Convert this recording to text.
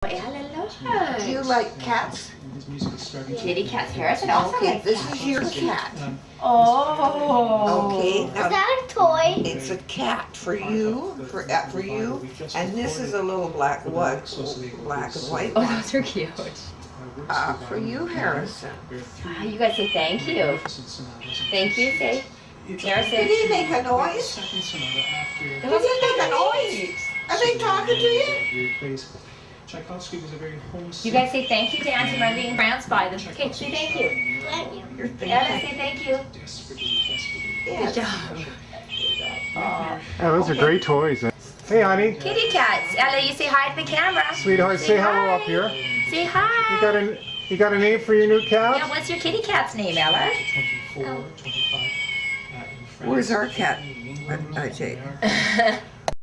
Hello. Do you like cats? Kitty cats. Harrison also Okay, likes this cats. is your cat. Oh. Okay, Is now that a toy? it's a cat for you, for you, and this is a little black and white Oh, one. those are cute. For you, Harrison. You guys say thank you. Thank you, say. Harrison. Did he make a noise? It Did was he make a noise? Are they talking to you? You guys say thank you to Auntie Marlene and France by them. Okay, say thank you. Thank you. You're Ella, thinking. say thank you. Good job. Yeah, those are great toys. Hey, honey. Kitty cats. Ella, you say hi to the camera. Sweetheart, say hello hi. up here. Say hi. You got a name for your new cat? Yeah, what's your kitty cat's name, Ella? Where's our cat? Jay.